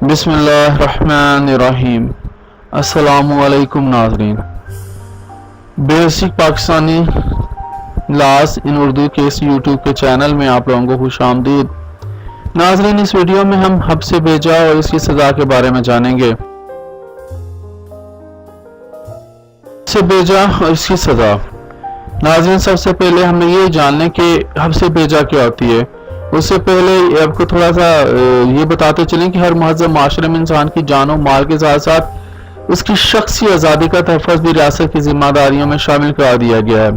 بسم اللہ الرحمن الرحیم۔ السلام علیکم ناظرین، بیسک پاکستانی لاس ان اردو کے اس یوٹیوب کے چینل میں آپ لوگوں کو خوش آمدید۔ ناظرین، اس ویڈیو میں ہم حبس بیجا اور اس کی سزا کے بارے میں جانیں گے۔ حبس بیجا اور اس کی سزا۔ ناظرین، سب سے پہلے ہمیں یہ جان لیں کہ حبس بیجا کیا ہوتی ہے۔ اس سے پہلے آپ کو تھوڑا سا یہ بتاتے چلیں کہ ہر مہذب معاشرے میں انسان کی جان و مال کے ساتھ ساتھ اس کی شخصی آزادی کا تحفظ بھی ریاست کی ذمہ داریوں میں شامل کرا دیا گیا ہے۔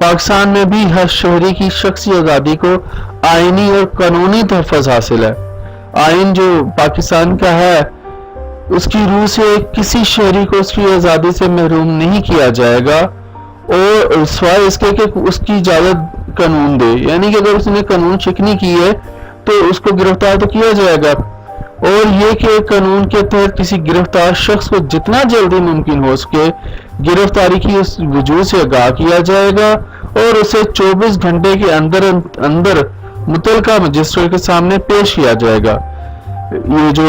پاکستان میں بھی ہر شہری کی شخصی آزادی کو آئینی اور قانونی تحفظ حاصل ہے۔ آئین جو پاکستان کا ہے اس کی روح سے کسی شہری کو اس کی آزادی سے محروم نہیں کیا جائے گا، اور سوائے اس کے کہ اس کی اجازت قانون دے، یعنی کہ اگر اس نے قانون شکنی کی ہے تو اس کو گرفتار تو کیا جائے گا، اور یہ کہ قانون کے تحت کسی گرفتار شخص کو جتنا جلدی ممکن ہو سکے گرفتاری کی اس وجوہ سے آگاہ کیا جائے گا اور اسے 24 گھنٹے کے اندر متعلقہ مجسٹریٹ کے سامنے پیش کیا جائے گا۔ یہ جو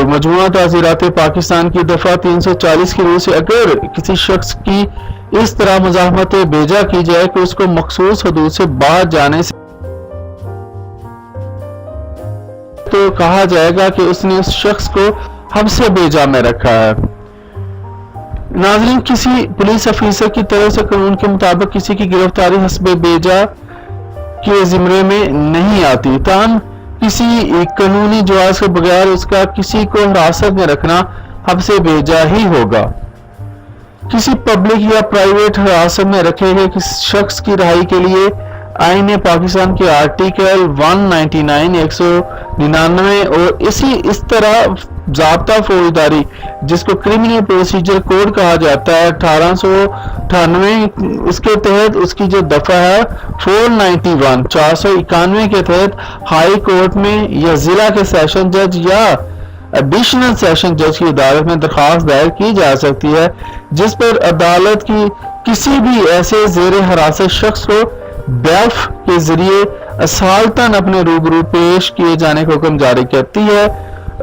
مجموعہ تعزیرات پاکستان کی دفعہ 340 کی روح سے اگر کسی شخص کی اس طرح مزاحمت بیجا کی جائے کہ اس کو مخصوص حدود سے باہر جانے سے تو کہا جائے گا کہ اس نے اس شخص کو حبس بیجا میں رکھا ہے۔ ناظرین، کسی پولیس افیسر کی طرف سے قانون کے مطابق کسی کی گرفتاری حبس بیجا کے زمرے میں نہیں آتی، تاہم کسی قانونی جواز کے بغیر اس کا کسی کو حراست میں رکھنا حبس بیجا ہی ہوگا۔ کسی پبلک یا پرائیویٹ حراست میں رکھے گئے کسی شخص کی رہائی کے لیے آئین پاکستان کے آرٹیکل 199 199 اور اس طرح ضابطہ فوجداری جس کو کرمنل پروسیجر کوڈ کہا جاتا ہے 1898 اس کے تحت اس کی جو دفعہ ہے 491 491 کے تحت ہائی کورٹ میں یا ضلع کے سیشن جج یا ایڈیشنل سیشن جج کی عدالت میں درخواست دائر کی جا سکتی ہے، جس پر عدالت کی کسی بھی ایسے زیر حراست شخص کو بیف کے ذریعے اصالتاً اپنے روبرو پیش کیے جانے کا حکم جاری کرتی ہے۔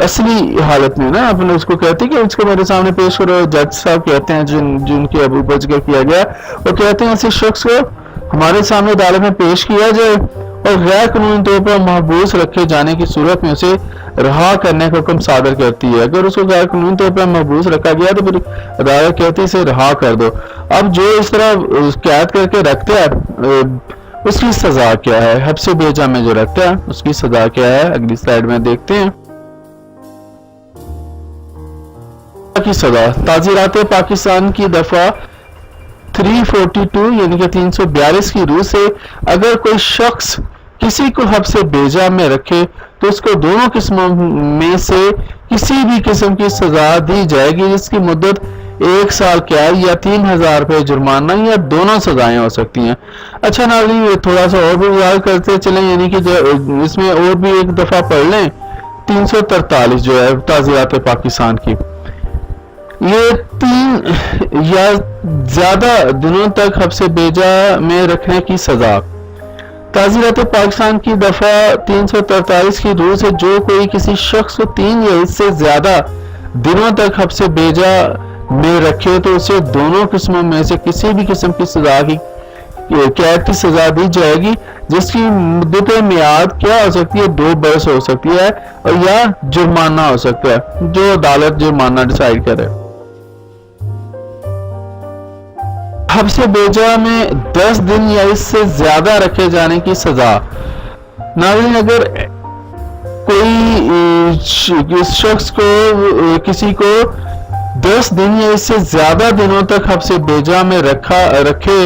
اصلی حالت میں نا اپنے اس کو کہتی کہ اس کو میرے سامنے پیش کرو، جج صاحب کہتے ہیں جن کے ابو پر ذکر کیا گیا، وہ کہتے ہیں ایسے شخص کو ہمارے سامنے عدالت میں پیش کیا جائے اور غیر قانونی طور پر محبوس رکھے جانے کی صورت میں اسے رہا کرنے کا حکم صادر کرتی ہے۔ اگر اس کو غیر قانونی طور پر محبوس رکھا گیا تو پھر عدالت کہتی ہے اسے رہا کر دو۔ اب جو اس طرح قید کر کے رکھتا ہے اس کی سزا کیا ہے؟ حبس بیجا میں جو رکھتا ہے اس کی سزا کیا ہے؟ اگلی سلائیڈ میں دیکھتے ہیں۔ کی سزا۔ تعزیرات پاکستان کی دفعہ 342 یعنی کہ 342 کی روح سے اگر کوئی شخص کسی کو حبس بیجا میں رکھے تو اس کو دونوں قسموں میں سے کسی بھی قسم کی سزا دی جائے گی، جس کی مدت 1 سال قید یا 3000 روپے جرمانہ یا دونوں سزائیں ہو سکتی ہیں۔ اچھا ناظرین، تھوڑا سا اور بھی وضاحت کرتے چلیں، یعنی کہ اس میں اور بھی ایک دفعہ پڑھ لیں 343 جو ہے تعزیرات پاکستان کی، یہ 3 یا زیادہ دنوں تک حبس بیجا میں رکھنے کی سزا۔ تعزیرات پاکستان کی دفعہ 343 کی روح سے جو کوئی کسی شخص کو 3 یا اس سے زیادہ دنوں تک حبس بیجا میں رکھے تو اسے دونوں قسموں میں سے کسی بھی قسم کی سزا کی قید کی سزا دی جائے گی، جس کی مدت میعاد کیا ہو سکتی ہے 2 برس ہو سکتی ہے اور یا جرمانہ ہو سکتا ہے، جو عدالت جرمانہ ڈیسائیڈ کرے۔ حبس بیجا میں 10 دن یا اس سے زیادہ رکھے جانے کی سزا۔ ناظرین، اگر کوئی شخص کو کسی کو 10 دن یا اس سے زیادہ دنوں تک حبس بیجا میں رکھے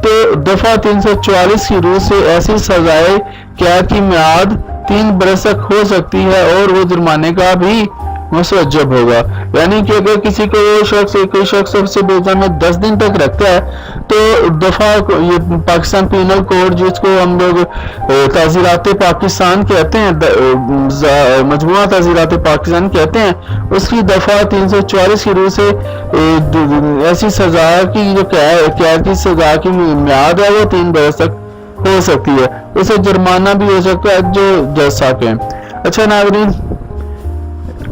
تو دفعہ 344 کی روح سے ایسی سزائے قید کی میعاد 3 برس تک ہو سکتی ہے اور وہ جرمانے کا بھی مسوجب ہوگا۔ یعنی کہ اگر کسی کو کوئی شخص حبس بیجا میں 10 دن تک رکھتا ہے تو دفعہ یہ پاکستان پینل کوڈ جس کو ہم لوگ تعزیرات پاکستان کہتے ہیں، مجموعہ تعزیرات پاکستان کہتے ہیں، اس کی دفعہ 344 کی روح سے ایسی سزا کی جو قید کی سزا کی میعاد ہے وہ 3 برس تک ہو سکتی ہے، اسے جرمانہ بھی ہو سکتا ہے جو جج صاحب ہیں۔ اچھا ناظرین،